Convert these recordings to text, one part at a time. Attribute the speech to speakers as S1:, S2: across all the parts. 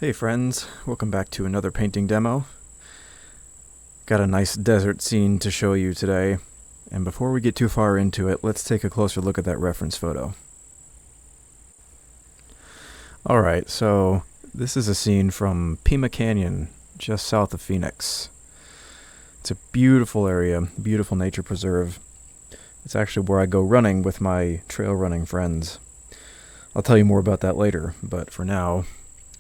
S1: Hey friends, welcome back to another painting demo. Got a nice desert scene to show you today, and before we get too far into it, let's take a closer look at that reference photo. Alright, so this is a scene from Pima Canyon, just south of Phoenix. It's a beautiful area, beautiful nature preserve. It's actually where I go running with my trail running friends. I'll tell you more about that later, but for now,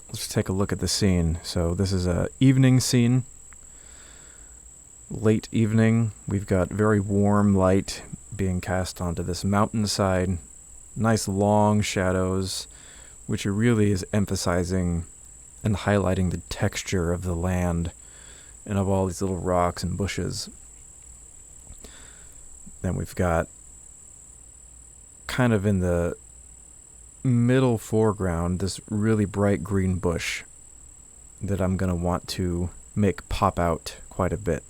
S1: let's take a look at the scene. So this is a evening scene. Late evening. We've got very warm light being cast onto this mountainside. Nice long shadows, which really is emphasizing and highlighting the texture of the land and of all these little rocks and bushes. Then we've got kind of in the middle foreground this really bright green bush that I'm going to want to make pop out quite a bit.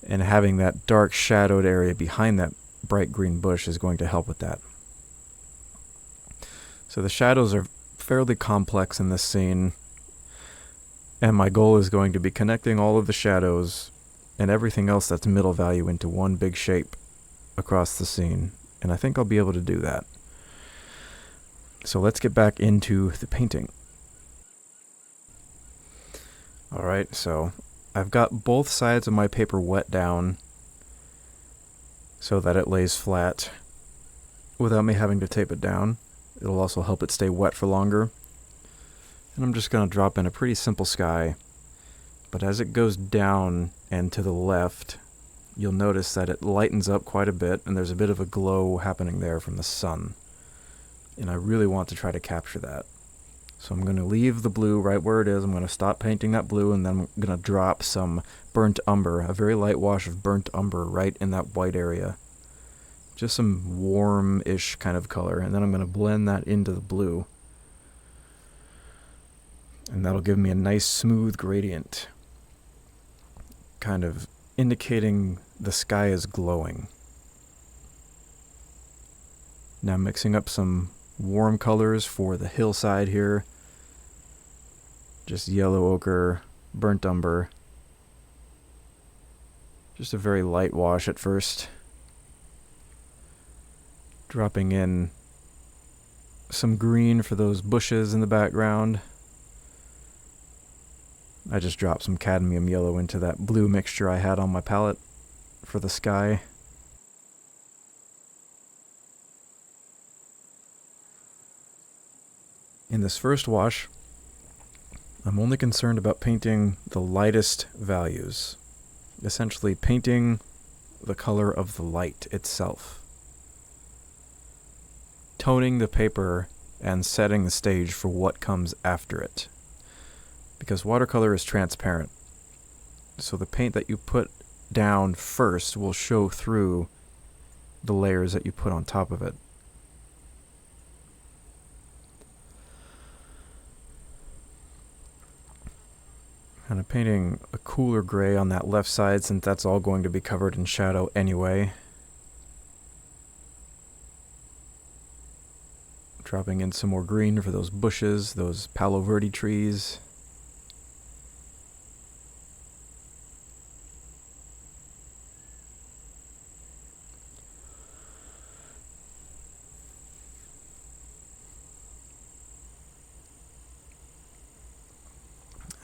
S1: And having that dark shadowed area behind that bright green bush is going to help with that. So the shadows are fairly complex in this scene, and my goal is going to be connecting all of the shadows and everything else that's middle value into one big shape across the scene, and I think I'll be able to do that. So let's get back into the painting. Alright, so I've got both sides of my paper wet down so that it lays flat without me having to tape it down. It'll also help it stay wet for longer. And I'm just going to drop in a pretty simple sky. But as it goes down and to the left, you'll notice that it lightens up quite a bit and there's a bit of a glow happening there from the sun. And I really want to try to capture that. So I'm going to leave the blue right where it is. I'm going to stop painting that blue, and then I'm going to drop some burnt umber, a very light wash of burnt umber right in that white area. Just some warm-ish kind of color, and then I'm going to blend that into the blue. And that'll give me a nice smooth gradient, kind of indicating the sky is glowing. Now mixing up some warm colors for the hillside here. Just yellow ochre, burnt umber. Just a very light wash at first. Dropping in some green for those bushes in the background. I just dropped some cadmium yellow into that blue mixture I had on my palette for the sky. In this first wash, I'm only concerned about painting the lightest values, essentially painting the color of the light itself, toning the paper and setting the stage for what comes after it, because watercolor is transparent, so the paint that you put down first will show through the layers that you put on top of it. Kind of painting a cooler gray on that left side since that's all going to be covered in shadow anyway. Dropping in some more green for those bushes, those Palo Verde trees.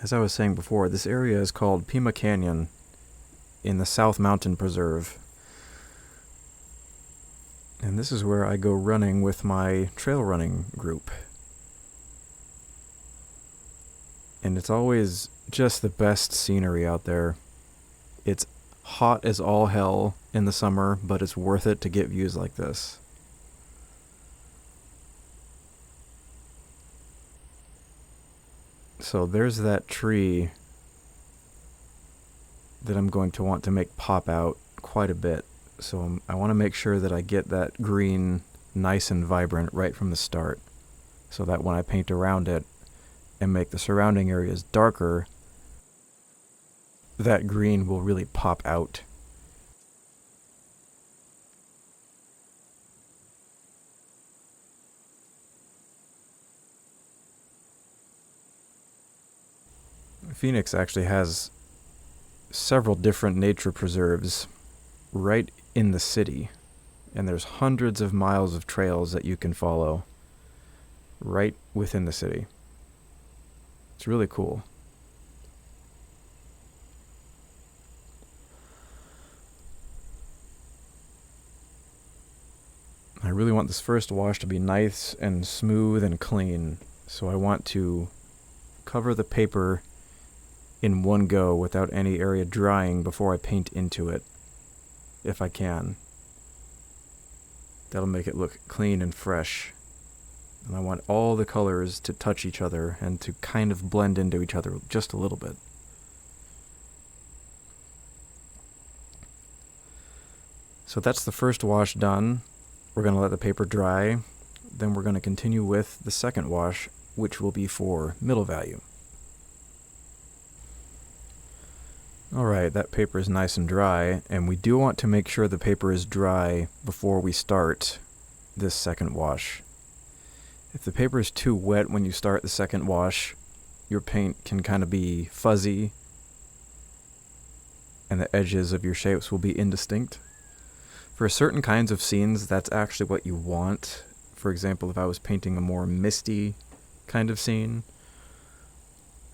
S1: As I was saying before, this area is called Pima Canyon in the South Mountain Preserve. And this is where I go running with my trail running group. And it's always just the best scenery out there. It's hot as all hell in the summer, but it's worth it to get views like this. So there's that tree that I'm going to want to make pop out quite a bit. So I want to make sure that I get that green nice and vibrant right from the start, so that when I paint around it and make the surrounding areas darker, that green will really pop out. Phoenix actually has several different nature preserves right in the city, and there's hundreds of miles of trails that you can follow right within the city. It's really cool. I really want this first wash to be nice and smooth and clean, so I want to cover the paper in one go without any area drying before I paint into it, if I can. That'll make it look clean and fresh. And I want all the colors to touch each other and to kind of blend into each other just a little bit. So that's the first wash done. We're going to let the paper dry. Then we're going to continue with the second wash, which will be for middle value. Alright, that paper is nice and dry, and we do want to make sure the paper is dry before we start this second wash. If the paper is too wet when you start the second wash, your paint can kind of be fuzzy, and the edges of your shapes will be indistinct. For certain kinds of scenes, that's actually what you want. For example, if I was painting a more misty kind of scene,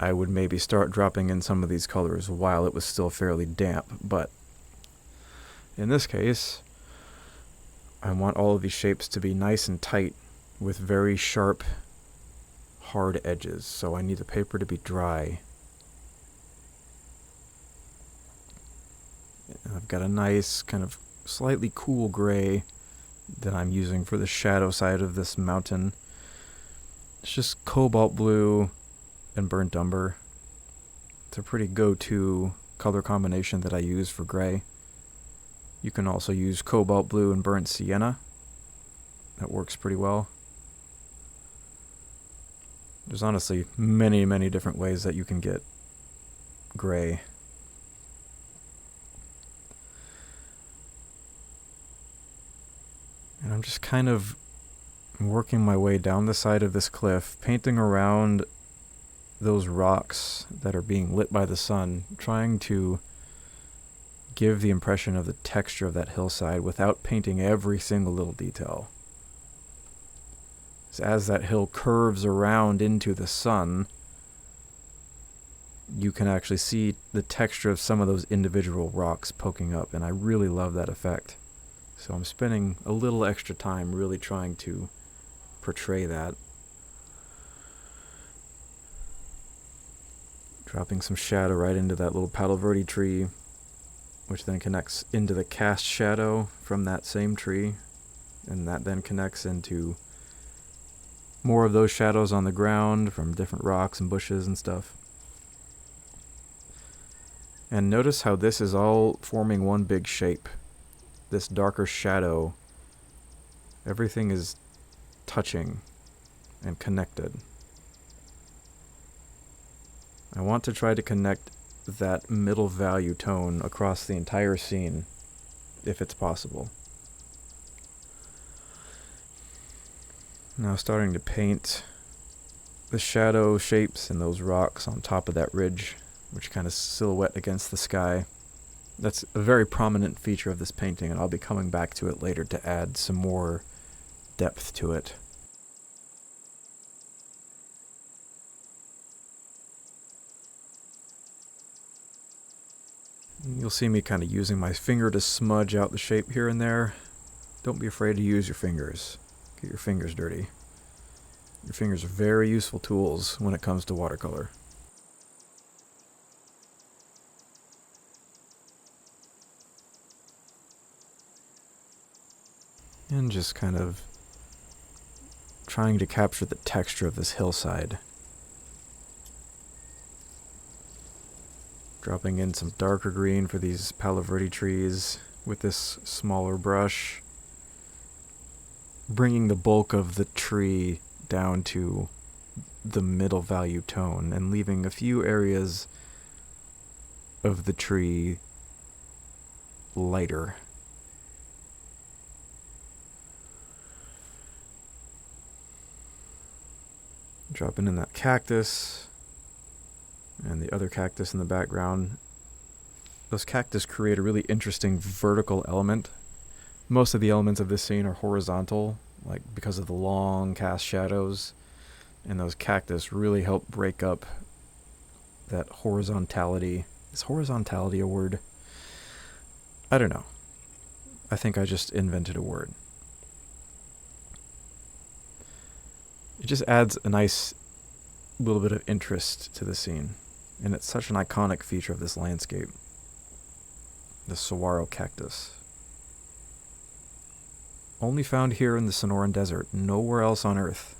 S1: I would maybe start dropping in some of these colors while it was still fairly damp. But in this case, I want all of these shapes to be nice and tight with very sharp, hard edges. So I need the paper to be dry. And I've got a nice kind of slightly cool gray that I'm using for the shadow side of this mountain. It's just cobalt blue and burnt umber. It's a pretty go-to color combination that I use for gray. You can also use cobalt blue and burnt sienna. That works pretty well. There's honestly many, many different ways that you can get gray. And I'm just kind of working my way down the side of this cliff, painting around those rocks that are being lit by the sun, trying to give the impression of the texture of that hillside without painting every single little detail. As that hill curves around into the sun, you can actually see the texture of some of those individual rocks poking up, and I really love that effect. So I'm spending a little extra time really trying to portray that. Dropping some shadow right into that little Palo Verde tree, which then connects into the cast shadow from that same tree, and that then connects into more of those shadows on the ground from different rocks and bushes and stuff. And notice how this is all forming one big shape. This darker shadow, everything is touching and connected. I want to try to connect that middle value tone across the entire scene, if it's possible. Now starting to paint the shadow shapes in those rocks on top of that ridge, which kind of silhouette against the sky. That's a very prominent feature of this painting, and I'll be coming back to it later to add some more depth to it. You'll see me kind of using my finger to smudge out the shape here and there. Don't be afraid to use your fingers. Get your fingers dirty. Your fingers are very useful tools when it comes to watercolor. And just kind of trying to capture the texture of this hillside. Dropping in some darker green for these Palo Verde trees with this smaller brush. Bringing the bulk of the tree down to the middle value tone and leaving a few areas of the tree lighter. Dropping in that cactus. and the other cactus in the background. Those cactus create a really interesting vertical element. Most of the elements of this scene are horizontal, like because of the long cast shadows, and those cactus really help break up that horizontality. Is horizontality a word? I don't know. I think I just invented a word. It just adds a nice little bit of interest to the scene, and it's such an iconic feature of this landscape. The saguaro cactus. Only found here in the Sonoran Desert, nowhere else on Earth.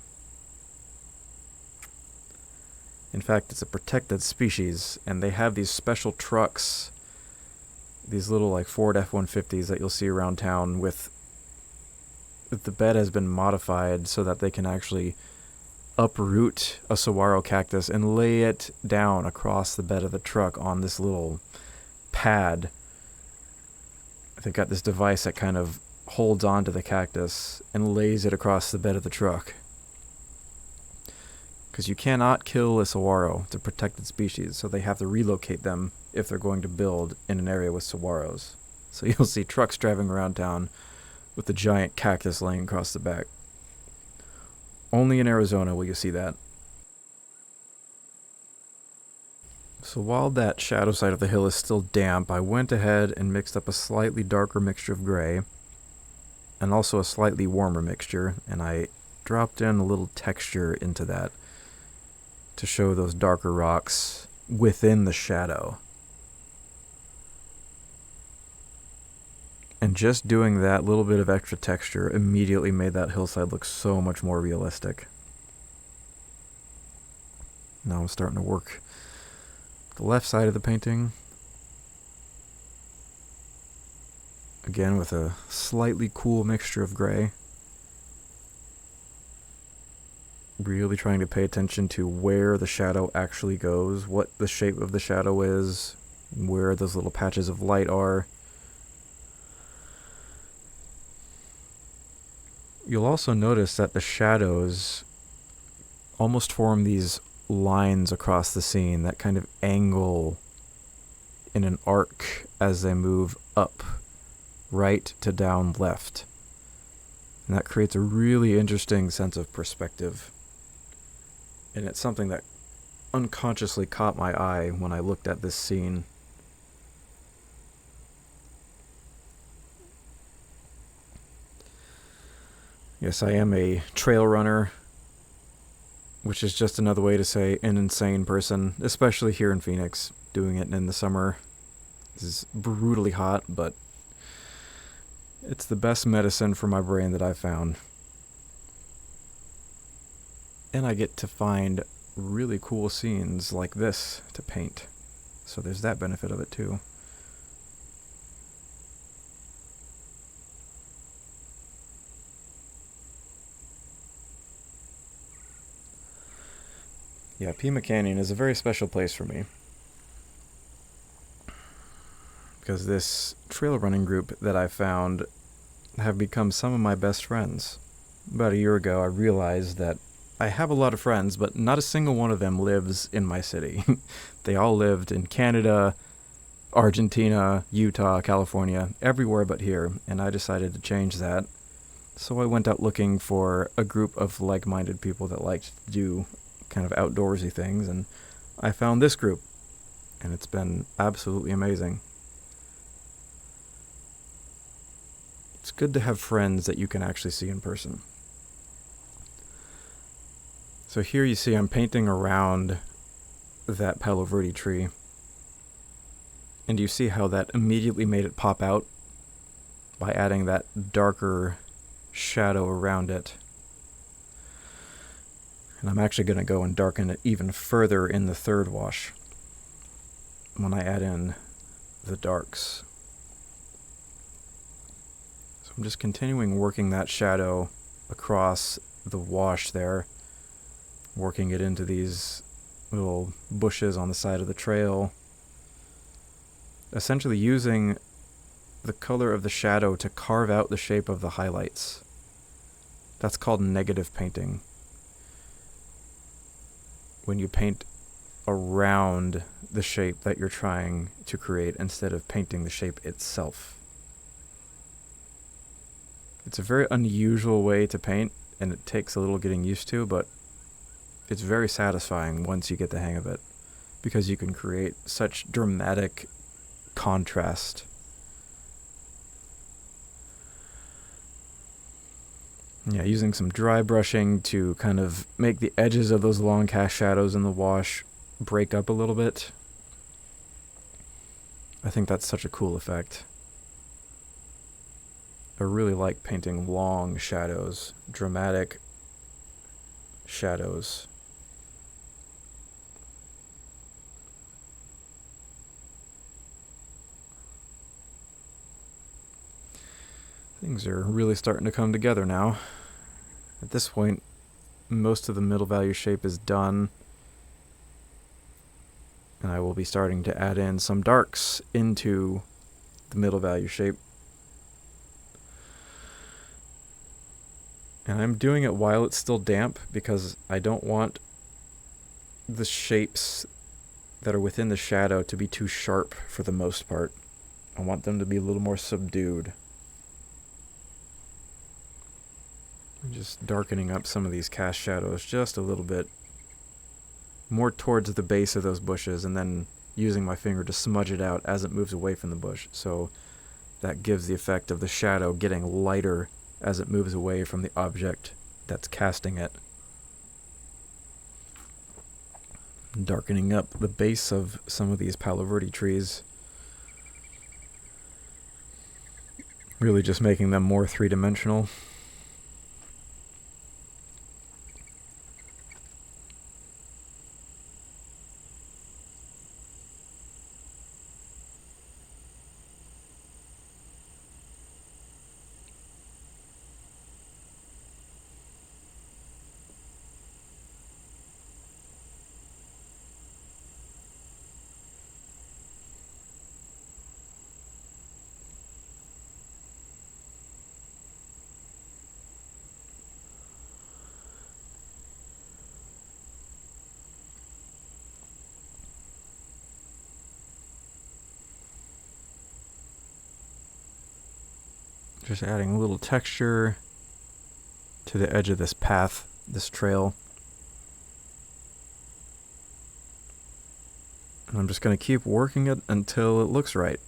S1: In fact, it's a protected species, and they have these special trucks, these little like Ford F-150s that you'll see around town with the bed has been modified so that they can actually uproot a saguaro cactus and lay it down across the bed of the truck on this little pad. They've got this device that kind of holds onto the cactus and lays it across the bed of the truck. Because you cannot kill a saguaro. It's a protected species, so they have to relocate them if they're going to build in an area with saguaros. So you'll see trucks driving around town with the giant cactus laying across the back. Only in Arizona will you see that. So while that shadow side of the hill is still damp, I went ahead and mixed up a slightly darker mixture of gray and also a slightly warmer mixture, and I dropped in a little texture into that to show those darker rocks within the shadow. And just doing that little bit of extra texture immediately made that hillside look so much more realistic. Now I'm starting to work the left side of the painting. Again with a slightly cool mixture of gray. Really trying to pay attention to where the shadow actually goes, what the shape of the shadow is, where those little patches of light are. You'll also notice that the shadows almost form these lines across the scene that kind of angle in an arc as they move up, right to down left. And that creates a really interesting sense of perspective. And it's something that unconsciously caught my eye when I looked at this scene. Yes, I am a trail runner, which is just another way to say an insane person, especially here in Phoenix, doing it in the summer. This is brutally hot, but it's the best medicine for my brain that I've found. And I get to find really cool scenes like this to paint. So there's that benefit of it too. Yeah, Pima Canyon is a very special place for me. Because this trail running group that I found have become some of my best friends. About a year ago, I realized that I have a lot of friends, but not a single one of them lives in my city. They all lived in Canada, Argentina, Utah, California, everywhere but here, and I decided to change that. So I went out looking for a group of like-minded people that liked to do kind of outdoorsy things, and I found this group, and it's been absolutely amazing. It's good to have friends that you can actually see in person. So here you see I'm painting around that Palo Verde tree, and you see how that immediately made it pop out by adding that darker shadow around it. And I'm actually going to go and darken it even further in the third wash when I add in the darks. So I'm just continuing working that shadow across the wash there, working it into these little bushes on the side of the trail, essentially using the color of the shadow to carve out the shape of the highlights. That's called negative painting. When you paint around the shape that you're trying to create instead of painting the shape itself. It's a very unusual way to paint, and it takes a little getting used to, but it's very satisfying once you get the hang of it, because you can create such dramatic contrast. Yeah, using some dry brushing to kind of make the edges of those long cast shadows in the wash break up a little bit. I think that's such a cool effect. I really like painting long shadows, dramatic shadows. Things are really starting to come together now. At this point, most of the middle value shape is done, and I will be starting to add in some darks into the middle value shape. And I'm doing it while it's still damp because I don't want the shapes that are within the shadow to be too sharp for the most part. I want them to be a little more subdued. I'm just darkening up some of these cast shadows just a little bit more towards the base of those bushes, and then using my finger to smudge it out as it moves away from the bush. So that gives the effect of the shadow getting lighter as it moves away from the object that's casting it. Darkening up the base of some of these Palo Verde trees. Really just making them more three-dimensional. Just adding a little texture to the edge of this path, this trail. And I'm just going to keep working it until it looks right.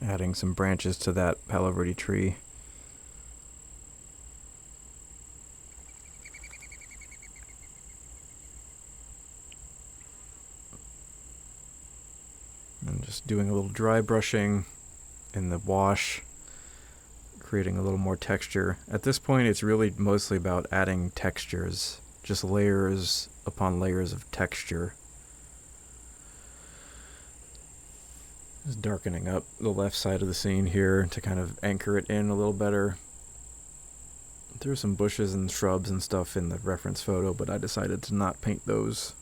S1: Adding some branches to that Palo Verde tree. And just doing a little dry brushing in the wash, creating a little more texture. At this point, it's really mostly about adding textures, just layers upon layers of texture. Just darkening up the left side of the scene here to kind of anchor it in a little better. There are some bushes and shrubs and stuff in the reference photo, but I decided to not paint those.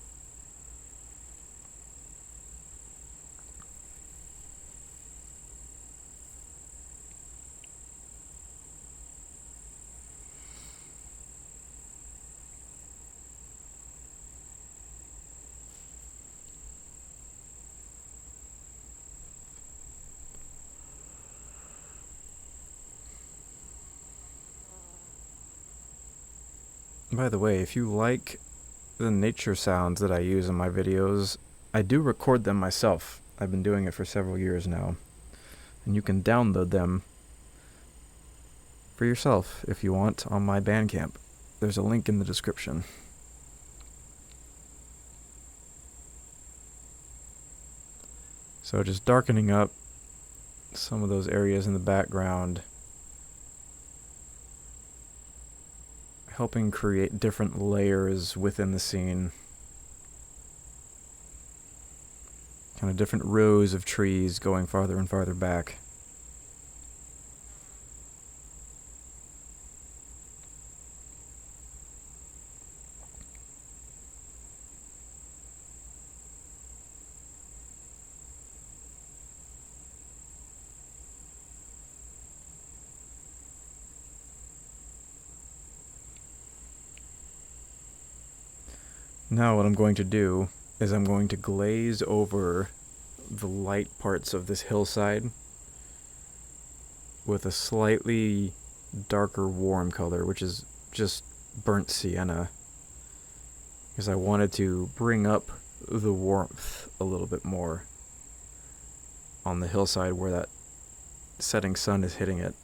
S1: By the way, if you like the nature sounds that I use in my videos, I do record them myself. I've been doing it for several years now. And you can download them for yourself if you want on my Bandcamp. There's a link in the description. So just darkening up some of those areas in the background, helping create different layers within the scene. Kind of different rows of trees going farther and farther back. Now what I'm going to do is I'm going to glaze over the light parts of this hillside with a slightly darker warm color, which is just burnt sienna, because I wanted to bring up the warmth a little bit more on the hillside where that setting sun is hitting it,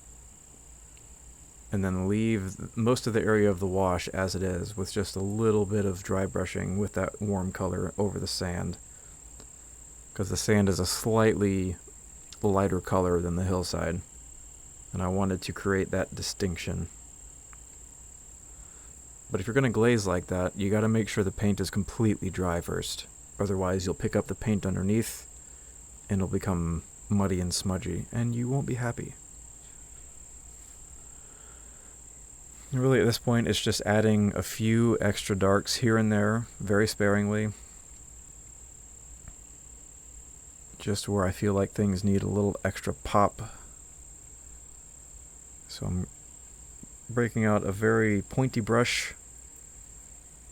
S1: and then leave most of the area of the wash as it is, with just a little bit of dry brushing with that warm color over the sand, because the sand is a slightly lighter color than the hillside, and I wanted to create that distinction. But if you're going to glaze like that, you got to make sure the paint is completely dry first, otherwise you'll pick up the paint underneath and it'll become muddy and smudgy, and you won't be happy. Really, at this point, it's just adding a few extra darks here and there, very sparingly. Just where I feel like things need a little extra pop. So I'm breaking out a very pointy brush,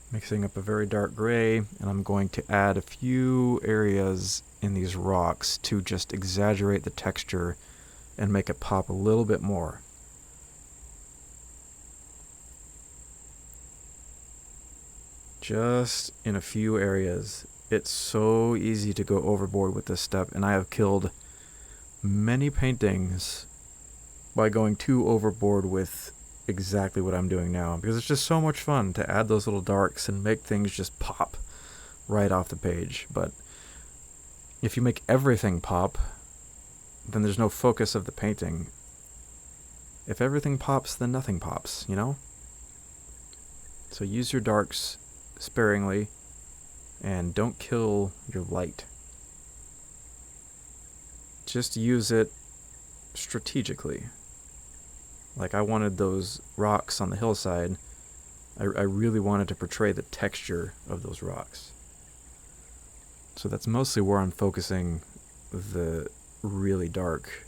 S1: mixing up a very dark gray, and I'm going to add a few areas in these rocks to just exaggerate the texture and make it pop a little bit more. Just in a few areas. It's so easy to go overboard with this step, and I have killed many paintings by going too overboard with exactly what I'm doing now, because it's just so much fun to add those little darks and make things just pop right off the page. But if you make everything pop, then there's no focus of the painting. If everything pops, then nothing pops, you know? So use your darks sparingly, and don't kill your light. Just use it strategically. Like I wanted those rocks on the hillside, I really wanted to portray the texture of those rocks. So that's mostly where I'm focusing the really darks.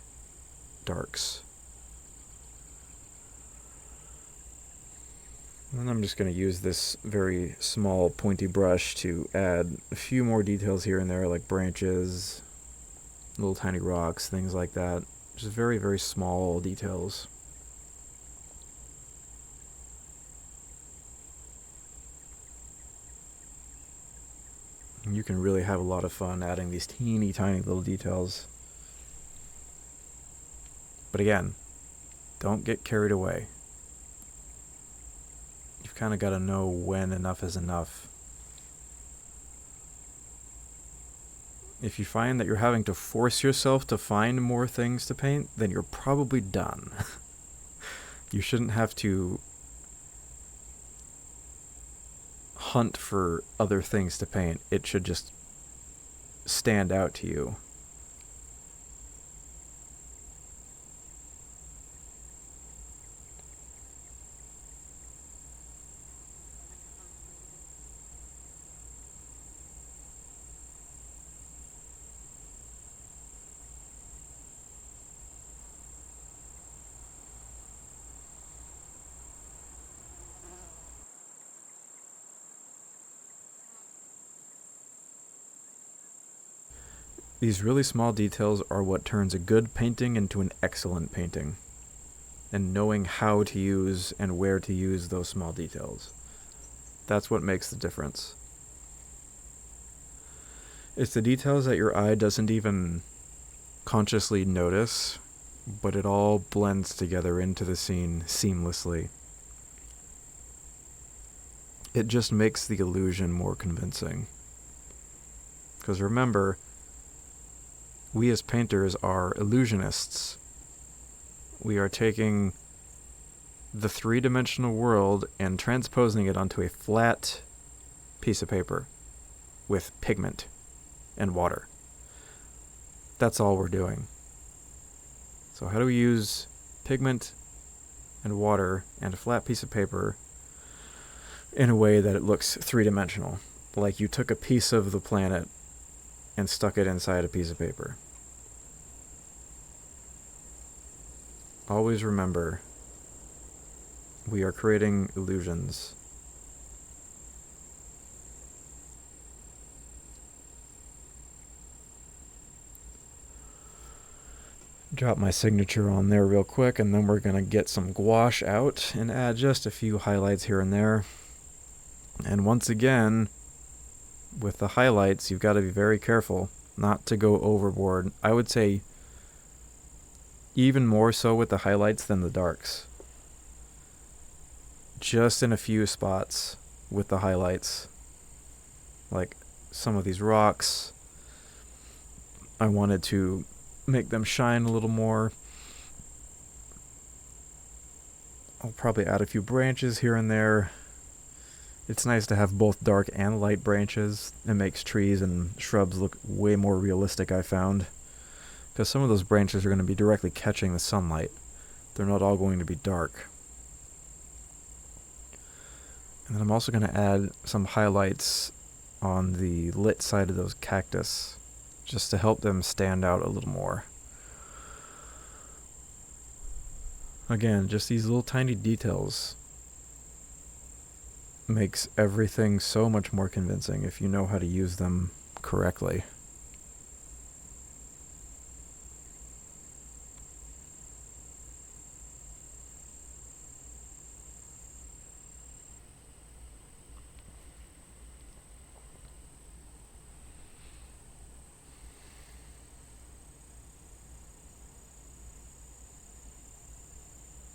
S1: And I'm just going to use this very small pointy brush to add a few more details here and there, like branches, little tiny rocks, things like that. Just very, very small details. And you can really have a lot of fun adding these teeny tiny little details. But again, don't get carried away. You've kind of got to know when enough is enough. If you find that you're having to force yourself to find more things to paint, then you're probably done. You shouldn't have to hunt for other things to paint. It should just stand out to you. These really small details are what turns a good painting into an excellent painting. And knowing how to use and where to use those small details. That's what makes the difference. It's the details that your eye doesn't even consciously notice but it all blends together into the scene seamlessly. It just makes the illusion more convincing. Because remember, we as painters are illusionists. We are taking the three-dimensional world and transposing it onto a flat piece of paper with pigment and water. That's all we're doing. So how do we use pigment and water and a flat piece of paper in a way that it looks three-dimensional? Like you took a piece of the planet and stuck it inside a piece of paper. Always remember, we are creating illusions. Drop my signature on there real quick, and then we're going to get some gouache out and add just a few highlights here and there. And once again, with the highlights, you've got to be very careful not to go overboard. I would say even more so with the highlights than the darks. Just in a few spots with the highlights. Like some of these rocks, I wanted to make them shine a little more. I'll probably add a few branches here and there. It's nice to have both dark and light branches. It makes trees and shrubs look way more realistic, I found. Because some of those branches are going to be directly catching the sunlight. They're not all going to be dark. And then I'm also going to add some highlights on the lit side of those cactus, just to help them stand out a little more. Again, just these little tiny details makes everything so much more convincing if you know how to use them correctly.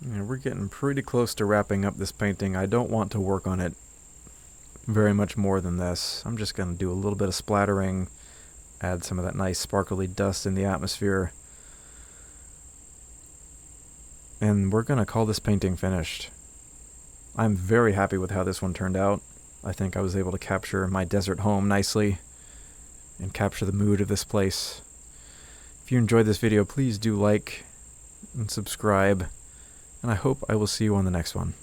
S1: Yeah, we're getting pretty close to wrapping up this painting. I don't want to work on it very much more than this. I'm just going to do a little bit of splattering, add some of that nice sparkly dust in the atmosphere. And we're going to call this painting finished. I'm very happy with how this one turned out. I think I was able to capture my desert home nicely and capture the mood of this place. If you enjoyed this video, please do like and subscribe. And I hope I will see you on the next one.